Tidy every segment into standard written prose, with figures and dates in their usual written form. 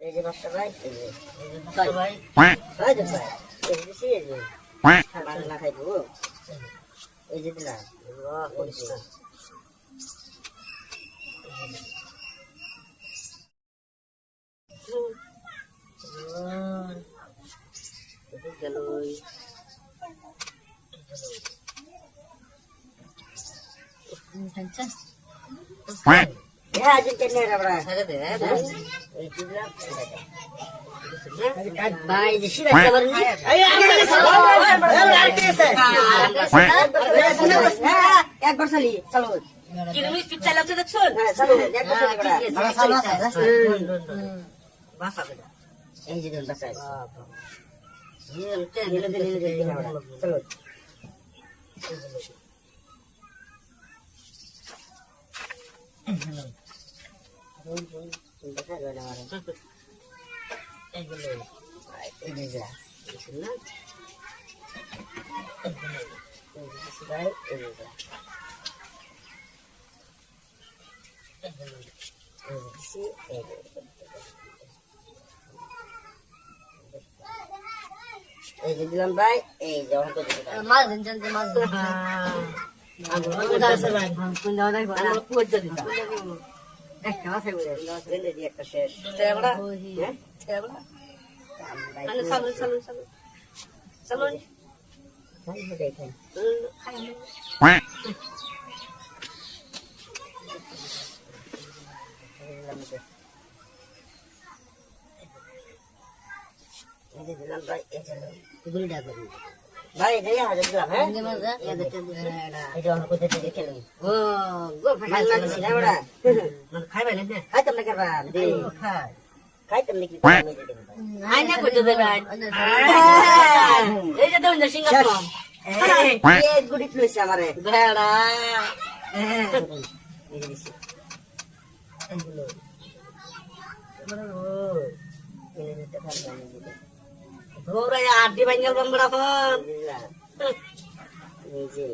এই যে বাচ্চা ভাই এই যে ছয় ভাই ছয় জন ভাই এই যে দিছি এই যে বাংলা খাইবো এই যে দিলাম বাহ পরিষ্কার গেলই টেনশন আজ কেনে রাবড়া ছেড়ে দে এই দিলাম ভাই যে শিরা খাবার নি একবার চালি চলো কিরমিস পিচ্ছা লাগছে দেখছো হ্যাঁ চলো একবার চালি বাসা বেটা এই যে বাচ্চা চলো দেখা যায় না আমার এইগুলো এই যে যা না ভাই এই যে যা এই যে দিলাম ভাই এই যে অঙ্ক দিলাম মাছ দিন মাছ আগুন আছে ভাই কোন দাও দেখো আমরা পুজো দিতাম একটা আছে বলে রেলে দিয়ে একটা শেষ তেবড়া হ্যাঁ তেবড়া আরে চলো চলো চলো চলো তাই দেখেন এই যে দিলাম ভাই এই যে গুলিটা করি ভাই এই যে হাজার দিলাম হ্যাঁ যে মাছ এই যে অঙ্ক দিতে দেখে লই ও গো ভাই না দিছি না বড়া মানে খাইবে না খাইতাম না করবা দে খাই খাইতাম নাকি আমি দিয়ে দেব আই না করতে দেবে এই যে তো সিঙ্গাপুর এই গুড়ি লইছে আমারে বেড়া এই যে দিছি এগুলো এনে দিতে পারবা না দিতে ধরে আড্ডি বাঙ্গাল বাংলা ফোন এই যে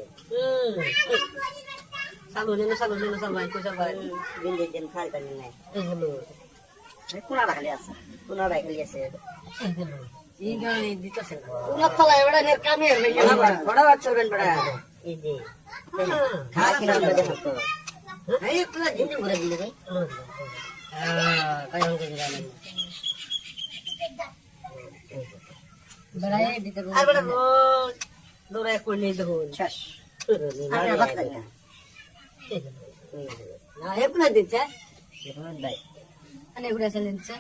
চালু নেন ভাই কইসা ভাই বিন্দু দিন খাইতাম না এগুলো কোনাটা খালি আছে কোনাটা খালি আছে এগুলো এইগুলো দিতেছে কোনা ফলা এবারে নের কামে হয়ে গেল বড় বাচ্চা হবেন বড় এই যে খা কি নাম দেখো তো এই পুরো জিন্দি ভরে দিলে রে কায়ন কে দিলাম বড়াই দিতে আর বড় দৌড়ে কোই নেই দেখুন শেষ আরে বাদ দে না এ পুরো দিচ্ছে ভাই আনে পুরো চলেছে